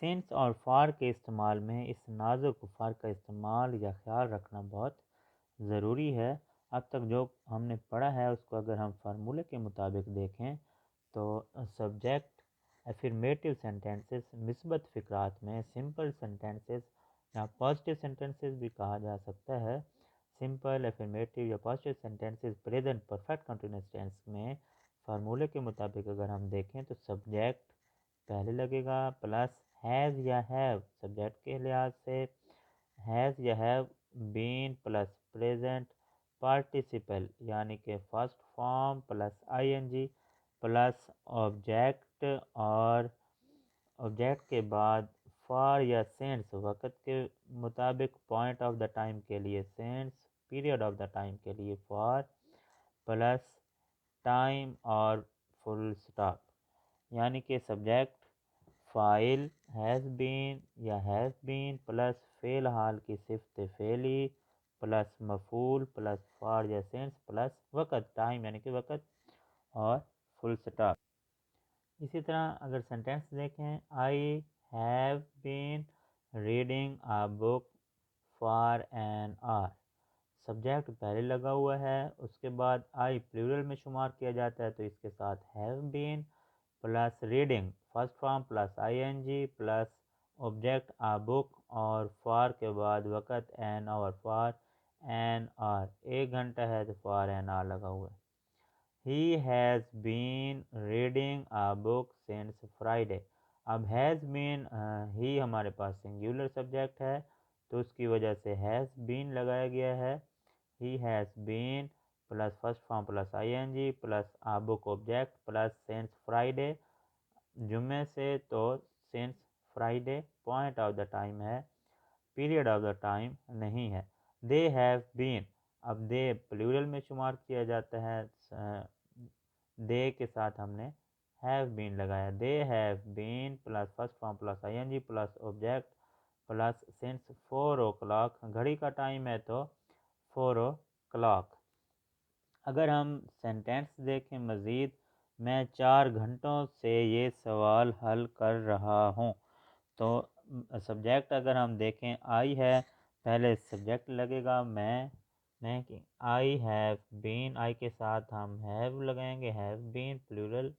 Since और फार के इस्तेमाल में इस नाजुक फ़र्क का इस्तेमाल या ख्याल रखना बहुत ज़रूरी है। अब तक जो हमने पढ़ा है उसको अगर हम फार्मूले के मुताबिक देखें तो सब्जेक्ट एफर्मेटिव सेंटेंसेस मिस्बत फ़िक्रात में सिंपल सेंटेंसेस या पॉजिटिव सेंटेंसेस भी कहा जा सकता है। सिंपल एफर्मेटिव या positive sentences present perfect continuous tense में फार्मूले के मुताबिक अगर हम देखें तो सब्जेक्ट पहले लगेगा प्लस हैज़ या हैव सब्जेक्ट के लिहाज से हैज़ या have been plus present participle यानी कि first form plus ING plus object और ऑब्जेक्ट के बाद फॉर या सेंस वक़्त के मुताबिक पॉइंट ऑफ द टाइम के लिए sense period of the time के लिए फॉर प्लस टाइम और फुल स्टॉप यानी कि सब्जेक्ट फ़ाइल हैज़ बीन या हैज़ बीन प्लस फ़ेल हाल की सिफ़त फ़ेली प्लस मफ़ूल प्लस फॉर या सेंस प्लस वक़्त टाइम यानी कि वक़्त और फुल स्टॉप। इसी तरह अगर सेंटेंस देखें I have been reading a book for an hour subject पहले लगा हुआ है उसके बाद आई प्लूरल में शुमार किया जाता है तो इसके साथ have been plus reading first form plus ING plus object a book और फॉर के बाद वक़्त an hour for an hour 1 घंटा है तो फॉर एन आवर लगा हुआ है। He has been reading a book since Friday. अब हैज़ बीन ही हमारे पास सिंगुलर सब्जेक्ट है तो उसकी वजह से हैज़ बीन लगाया गया है। He has been plus first form plus ING plus a book object plus since Friday जुम्मे से तो since Friday point of the time है पीरियड ऑफ द टाइम नहीं है। दे हैव बीन अब दे प्लूरल में शुमार किया जाता है दे के साथ हमने हैव बीन लगाया they have been plus first form plus ING plus object plus since 4 o'clock घड़ी का टाइम है तो 4 o'clock। अगर हम सेंटेंस देखें मज़ीद मैं 4 घंटों से ये सवाल हल कर रहा हूँ तो सब्जेक्ट अगर हम देखें आई है पहले सब्जेक्ट लगेगा मैं कि आई हैव बीन आई के साथ हम हैव लगाएंगे हैव बीन प्लूरल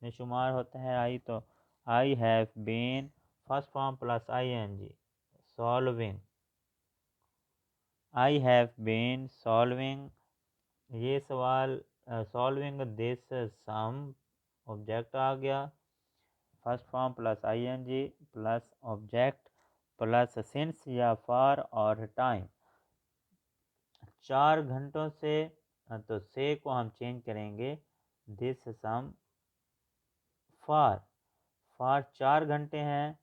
में शुमार होता है आई तो I have been first form plus ING solving I have been solving ये सवाल सॉल्विंग दिस सम ऑब्जेक्ट आ गया first form plus ING plus object plus since या फॉर और टाइम 4 घंटों से तो से को हम चेंज करेंगे दिस सम फॉर 4 घंटे हैं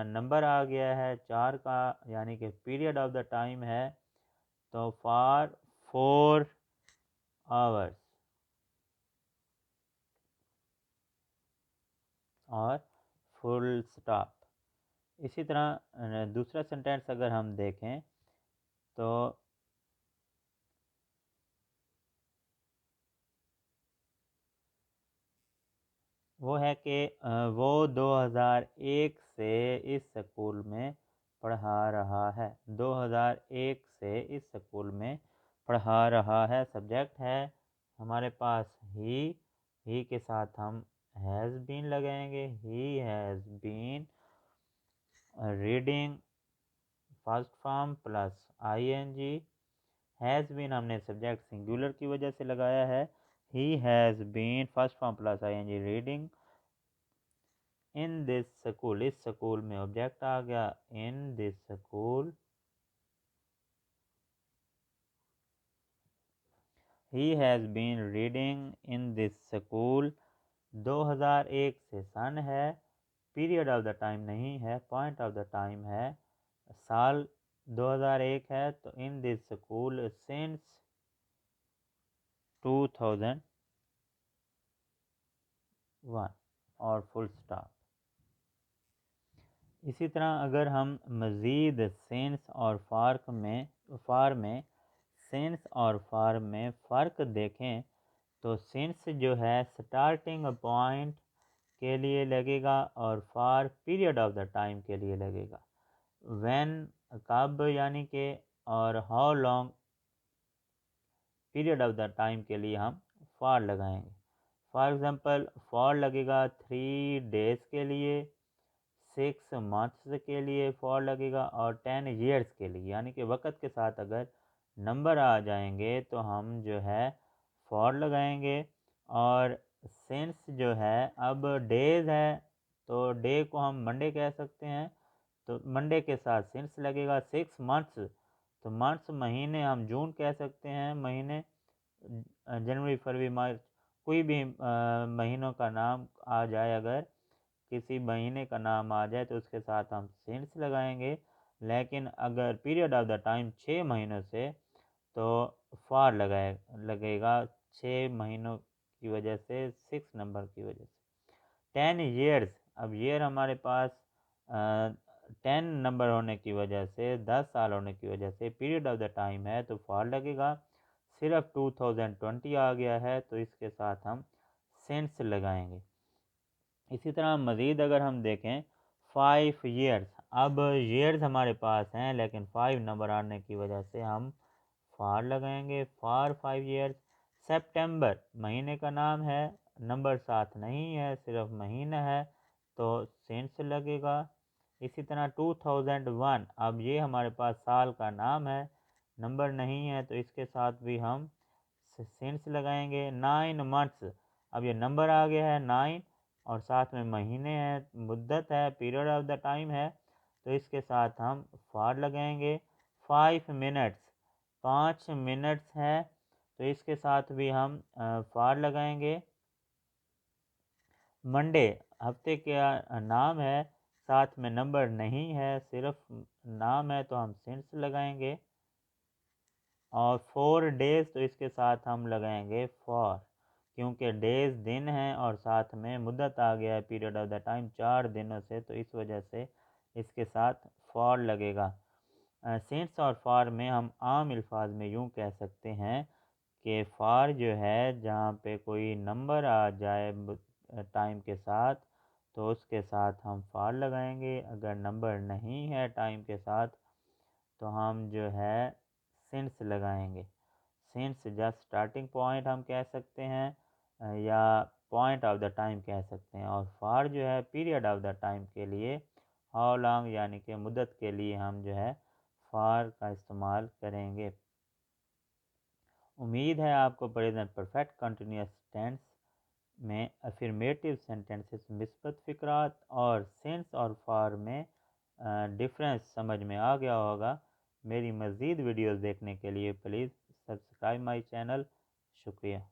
नंबर आ गया है 4 का यानी कि पीरियड ऑफ द टाइम है तो फॉर 4 आवर्स और फुल स्टॉप। इसी तरह दूसरा सेंटेंस अगर हम देखें तो वो है कि वो 2001 से इस स्कूल में पढ़ा रहा है 2001 से इस स्कूल में पढ़ा रहा है सब्जेक्ट है हमारे पास ही के साथ हम हैज़ बीन लगाएंगे he has been reading first form plus ING has been हमने सब्जेक्ट सिंगुलर की वजह से लगाया है he has been first form plus ING reading in this school इस स्कूल में ऑब्जेक्ट आ गया in this school he has been reading in this school 2001 से सन है पीरियड ऑफ द टाइम नहीं है पॉइंट ऑफ द टाइम है साल 2001 है तो इन दिस स्कूल सिंस 2001 और फुल स्टॉप। इसी तरह अगर हम मज़ीद सेंस और फार में सेंस और फार में फ़र्क देखें तो सेंस जो है स्टार्टिंग पॉइंट के लिए लगेगा और for period of the time के लिए लगेगा। व्हेन कब यानी कि, और how long period of the time के लिए हम फॉर लगाएंगे। फॉर एग्ज़ाम्पल फॉर लगेगा 3 डेज़ के लिए, 6 मंथ्स के लिए फॉर लगेगा और 10 ईयर्स के लिए, यानी कि वक़्त के साथ अगर नंबर आ जाएंगे तो हम जो है फॉर लगाएंगे। और सिंस जो है, अब डेज़ है तो डे को हम मंडे कह सकते हैं, तो मंडे के साथ सिंस लगेगा। 6 मंथ्स, तो मंथ्स महीने हम जून कह सकते हैं, महीने जनवरी फरवरी मार्च, कोई भी महीनों का नाम आ जाए, अगर किसी महीने का नाम आ जाए तो उसके साथ हम सिंस लगाएंगे। लेकिन अगर पीरियड ऑफ द टाइम 6 महीनों से, तो फॉर लगेगा 6 महीनों की वजह से, 6 नंबर की वजह से। 10 ईयर्स, अब ईयर हमारे पास 10 नंबर होने की वजह से, 10 साल होने की वजह से पीरियड ऑफ द टाइम है तो फॉर लगेगा। सिर्फ 2020 आ गया है तो इसके साथ हम सेंस लगाएंगे। इसी तरह मज़ीद अगर हम देखें 5 ईयर्स, अब ईयर्स हमारे पास हैं लेकिन 5 नंबर आने की वजह से हम फॉर लगाएंगे, फॉर 5 ईयर्स। सितंबर महीने का नाम है, नंबर साथ नहीं है, सिर्फ महीना है तो सेंस लगेगा। इसी तरह 2001, अब ये हमारे पास साल का नाम है, नंबर नहीं है तो इसके साथ भी हम सेंस लगाएंगे। 9 मंथ्स, अब ये नंबर आ गया है 9 और साथ में महीने हैं, मुद्दत है, पीरियड ऑफ द टाइम है तो इसके साथ हम फॉर लगाएंगे। 5 मिनट्स, 5 मिनट्स है तो इसके साथ भी हम फॉर लगाएंगे। मंडे हफ्ते का नाम है, साथ में नंबर नहीं है, सिर्फ नाम है तो हम सिंस लगाएंगे। और 4 डेज़, तो इसके साथ हम लगाएंगे फॉर, क्योंकि डेज़ दिन हैं और साथ में मुद्दत आ गया है पीरियड ऑफ द टाइम 4 दिनों से, तो इस वजह से इसके साथ फॉर लगेगा। सिंस और फॉर में हम आम अल्फाज में यूँ कह सकते हैं कि फॉर जो है, जहाँ पे कोई नंबर आ जाए टाइम के साथ तो उसके साथ हम फॉर लगाएंगे। अगर नंबर नहीं है टाइम के साथ तो हम जो है सिंस लगाएंगे। सिंस जस्ट स्टार्टिंग पॉइंट हम कह सकते हैं, या पॉइंट ऑफ द टाइम कह सकते हैं। और फॉर जो है पीरियड ऑफ द टाइम के लिए, हाउ लॉन्ग यानी कि मुद्दत के लिए हम जो है फॉर का इस्तेमाल करेंगे। उम्मीद है आपको प्रेजेंट परफेक्ट कंटिन्यूअस टेंस में अफर्मेटिव सेंटेंसेस, मिस्बत फ़िक्रात और सेंस और फॉर में डिफरेंस समझ में आ गया होगा। मेरी मज़ीद वीडियोज़ देखने के लिए प्लीज़ सब्सक्राइब माई चैनल। शुक्रिया।